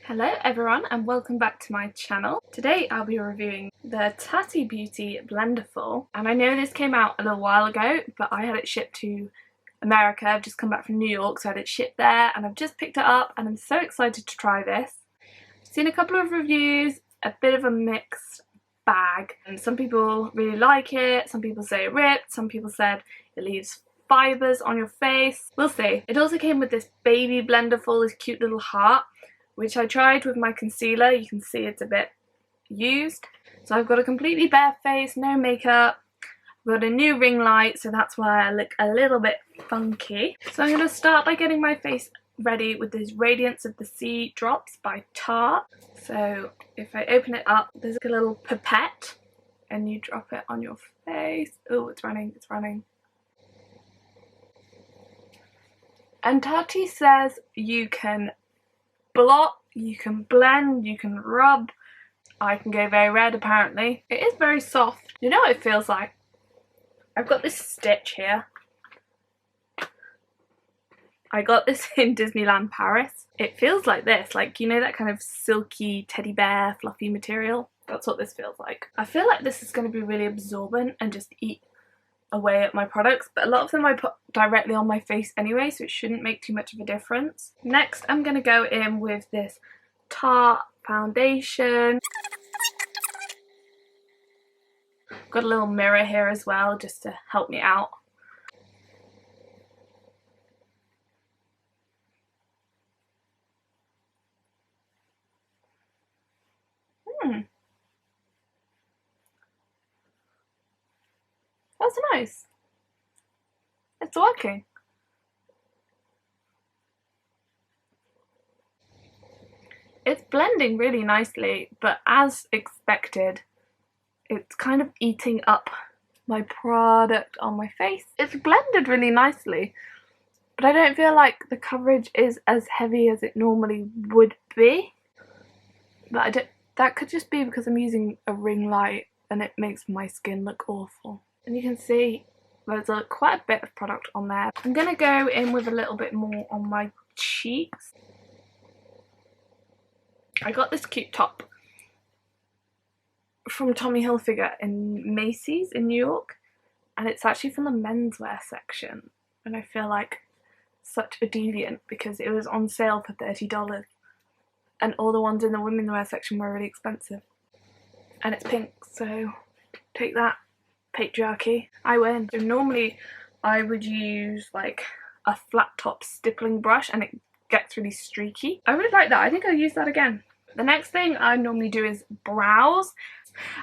Hello everyone and welcome back to my channel. Today I'll be reviewing the Tati Beauty Blendiful, and I know this came out a little while ago but I had it shipped to America. I've just come back from New York, so I had it shipped there and I've just picked it up and I'm so excited to try this. I've seen a couple of reviews, a bit of a mixed bag, and some people really like it, some people say it ripped, some people said it leaves fibres on your face. We'll see. It also came with this baby Blendiful, this cute little heart, which I tried with my concealer. You can see it's a bit used. So I've got a completely bare face, no makeup. I've got a new ring light, so that's why I look a little bit funky. So I'm going to start by getting my face ready with this Radiance of the Sea drops by Tarte. So if I open it up, there's like a little pipette and you drop it on your face. Oh, it's running, it's running. And Tati says you can blot, you can blend, you can rub. I can go very red apparently. It is very soft. You know what it feels like? I've got this stitch here. I got this in Disneyland Paris. It feels like this, like, you know, that kind of silky teddy bear fluffy material? That's what this feels like. I feel like this is going to be really absorbent and just eat away at my products, but a lot of them I put directly on my face anyway, so it shouldn't make too much of a difference. Next I'm going to go in with this Tarte foundation. Got a little mirror here as well just to help me out. That's nice. It's working. It's blending really nicely, but as expected, it's kind of eating up my product on my face. It's blended really nicely, but I don't feel like the coverage is as heavy as it normally would be. But that could just be because I'm using a ring light and it makes my skin look awful. And you can see there's quite a bit of product on there. I'm going to go in with a little bit more on my cheeks. I got this cute top from Tommy Hilfiger in Macy's in New York, and it's actually from the menswear section, and I feel like such a deviant because it was on sale for $30 and all the ones in the women's wear section were really expensive. And it's pink, so take that, patriarchy. I win. So normally I would use like a flat top stippling brush and it gets really streaky. I really like that. I think I'll use that again. The next thing I normally do is brows.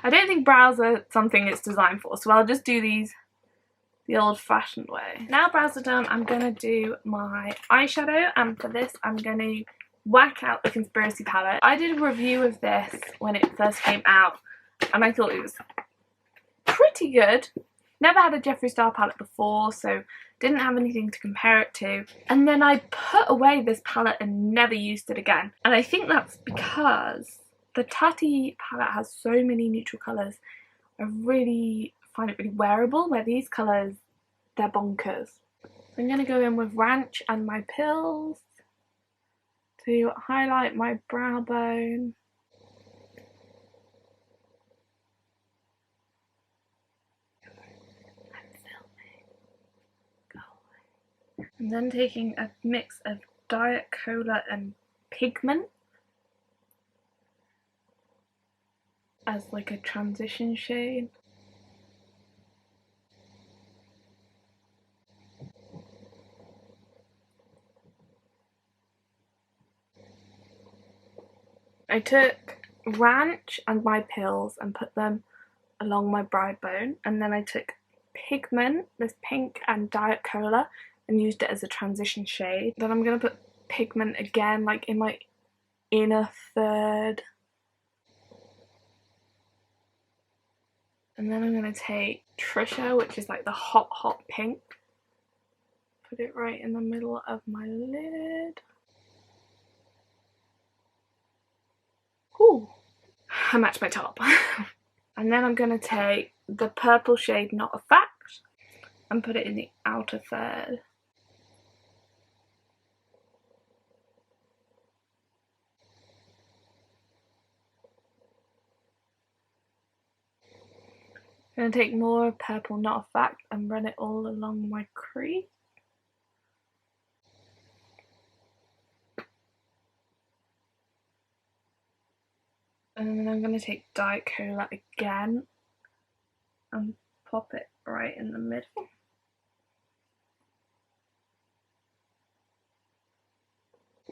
I don't think brows are something it's designed for, so I'll just do these the old-fashioned way. Now brows are done, I'm gonna do my eyeshadow, and for this I'm gonna whack out the Conspiracy palette. I did a review of this when it first came out and I thought it was pretty good. Never had a Jeffree Star palette before, so didn't have anything to compare it to. And then I put away this palette and never used it again. And I think that's because the Tati palette has so many neutral colours. I really find it really wearable, where these colours, they're bonkers. So I'm going to go in with Ranch and my Pills to highlight my brow bone. And then taking a mix of Diet Cola and Pigment as like a transition shade. I took Ranch and my Pills and put them along my brow bone, and then I took Pigment, this pink, and Diet Cola and used it as a transition shade. Then I'm going to put Pigment again, like in my inner third. And then I'm going to take Trisha, which is like the hot, hot pink. Put it right in the middle of my lid. Ooh, I matched my top. And then I'm going to take the purple shade Not a Fact and put it in the outer third. I'm going to take more purple Not a Fact and run it all along my crease. And then I'm going to take Diet Cola again and pop it right in the middle.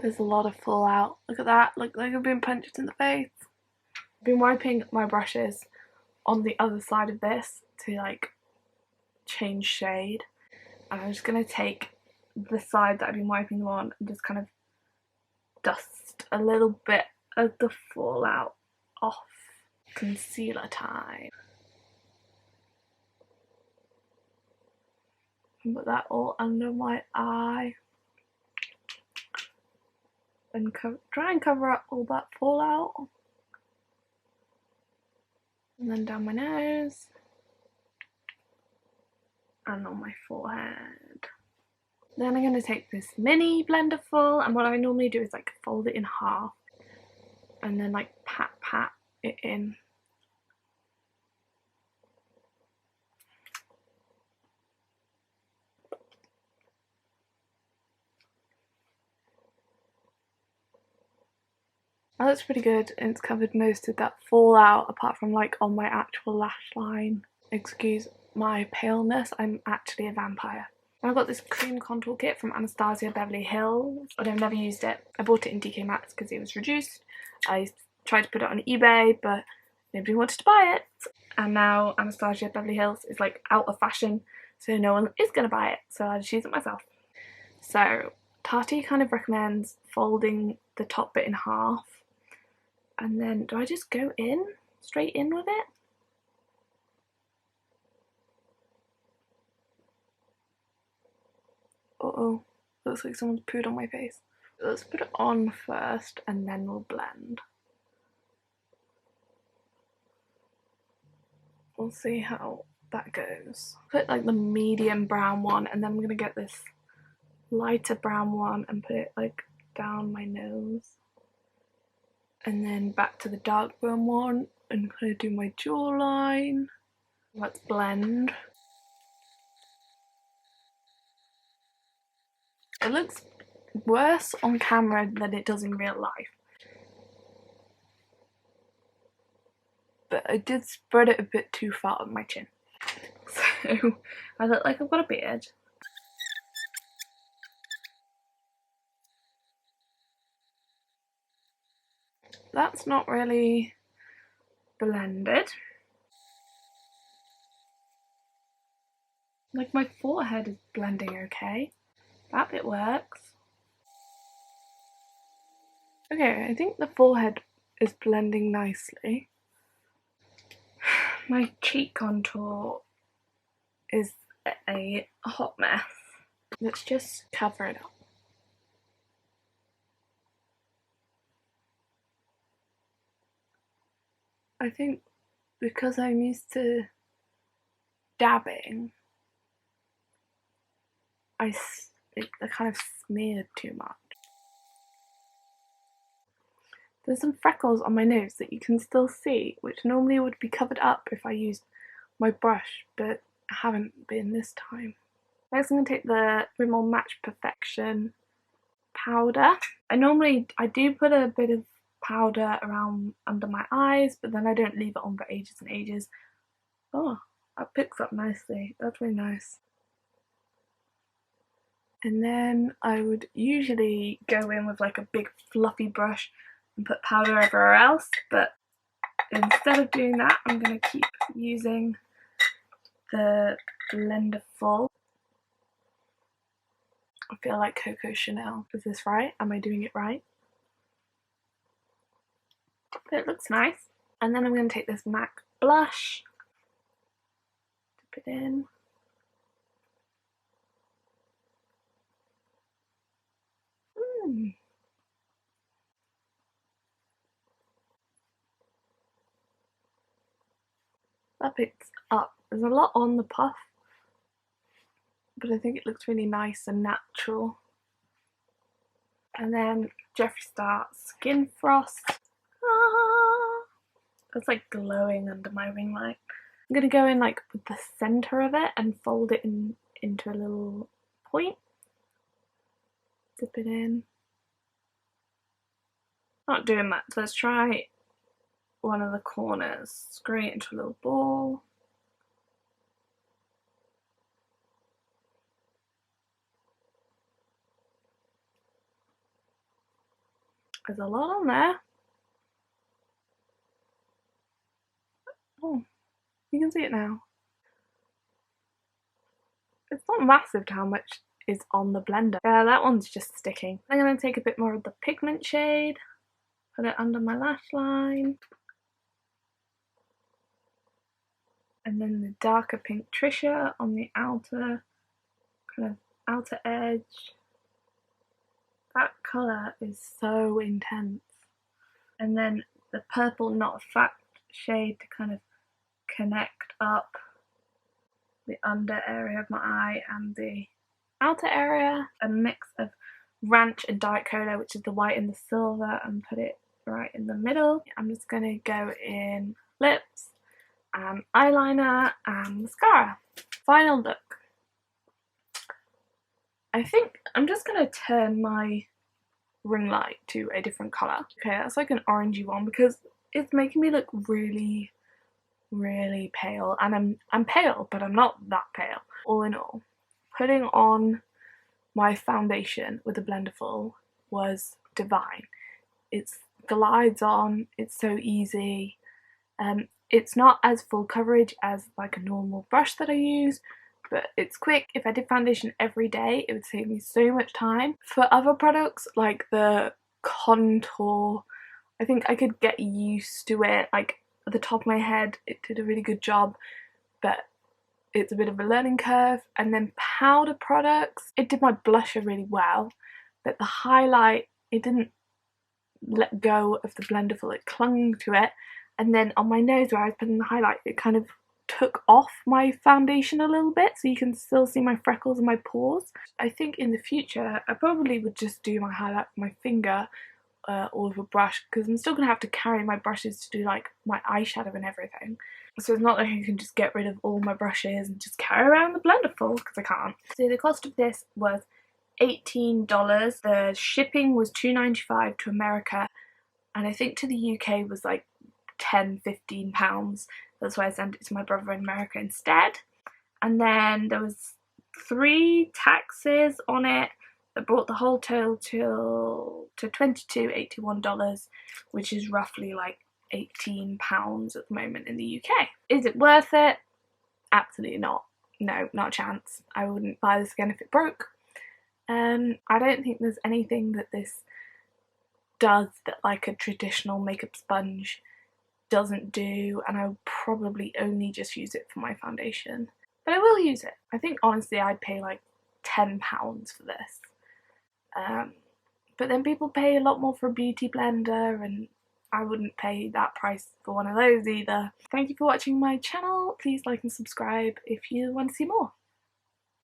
There's a lot of fallout. Look at that. Look like I've been punched in the face. I've been wiping my brushes on the other side of this to like change shade. And I'm just going to take the side that I've been wiping them on and just kind of dust a little bit of the fallout off. Concealer time. And put that all under my eye. And try and cover up all that fallout. And then down my nose. And on my forehead. Then I'm going to take this mini Blendiful, and what I normally do is like fold it in half and then like pat it in. That looks pretty good, and it's covered most of that fallout apart from like on my actual lash line. Excuse my paleness, I'm actually a vampire. I've got this cream contour kit from Anastasia Beverly Hills, but I've never used it. I bought it in DK Maxx because it was reduced. I tried to put it on eBay, but nobody wanted to buy it. And now Anastasia Beverly Hills is like out of fashion, so no one is going to buy it, so I just use it myself. So Tati kind of recommends folding the top bit in half, and then do I just go in, straight in with it? Uh-oh, looks like someone's pooed on my face. Let's put it on first and then we'll blend. We'll see how that goes. Put like the medium brown one, and then I'm gonna get this lighter brown one and put it like down my nose. And then back to the dark brown one and kind of do my jawline. Let's blend. It looks worse on camera than it does in real life. But I did spread it a bit too far on my chin. So I look like I've got a beard. That's not really blended. Like my forehead is blending okay. That bit works. Okay, I think the forehead is blending nicely. My cheek contour is a hot mess. Let's just cover it up. I think because I'm used to dabbing, I kind of smeared too much. There's some freckles on my nose that you can still see, which normally would be covered up if I used my brush, but I haven't been this time. Next I'm going to take the Rimmel Match Perfection powder. I do put a bit of powder around under my eyes, but then I don't leave it on for ages and ages. Oh, that picks up nicely. That's really nice. And then I would usually go in with like a big fluffy brush and put powder everywhere else, but instead of doing that, I'm going to keep using the Blendiful. I feel like Coco Chanel. Is this right? Am I doing it right? But it looks nice. And then I'm going to take this MAC blush, dip it in. That picks up. There's a lot on the puff, but I think it looks really nice and natural. And then Jeffree Star Skin Frost. Ah, it's like glowing under my ring light. I'm going to go in like with the centre of it and fold it into a little point. Dip it in. Not doing much. Let's try one of the corners. Screw it into a little ball. There's a lot on there. Oh, you can see it now. It's not massive to how much is on the blender. Yeah, that one's just sticking. I'm going to take a bit more of the pigment shade, put it under my lash line. And then the darker pink Trisha on the outer, kind of outer edge. That colour is so intense. And then the purple not fat shade to kind of connect up the under area of my eye and the outer area. A mix of ranch and diet cola, which is the white and the silver, and put it right in the middle. I'm just going to go in lips and eyeliner and mascara. Final look. I think I'm just going to turn my ring light to a different colour. Okay, that's like an orangey one because it's making me look really pale, and I'm pale, but I'm not that pale. All in all, putting on my foundation with the Blendiful was divine. It glides on, it's so easy. It's not as full coverage as like a normal brush that I use, but it's quick. If I did foundation every day, it would save me so much time. For other products like the contour, I think I could get used to it. Like at the top of my head, it did a really good job, but it's a bit of a learning curve. And then powder products, it did my blusher really well, but the highlight, it didn't let go of the Blendiful, it clung to it. And then on my nose where I was putting the highlight, it kind of took off my foundation a little bit, so you can still see my freckles and my pores. I think in the future I probably would just do my highlight with my finger or with a brush, because I'm still going to have to carry my brushes to do like my eyeshadow and everything. So it's not like I can just get rid of all my brushes and just carry around the Blendiful, because I can't. So the cost of this was $18. The shipping was $2.95 to America, and I think to the UK was like £10–15. That's why I sent it to my brother in America instead. And then there was 3 taxes on it that brought the whole total to $22.81, which is roughly like £18 at the moment in the UK. Is it worth it? Absolutely not. No, not a chance. I wouldn't buy this again if it broke. I don't think there's anything that this does that like a traditional makeup sponge doesn't do, and I would probably only just use it for my foundation. But I will use it. I think honestly I'd pay like £10 for this. But then people pay a lot more for a beauty blender, and I wouldn't pay that price for one of those either. Thank you for watching my channel. Please like and subscribe if you want to see more.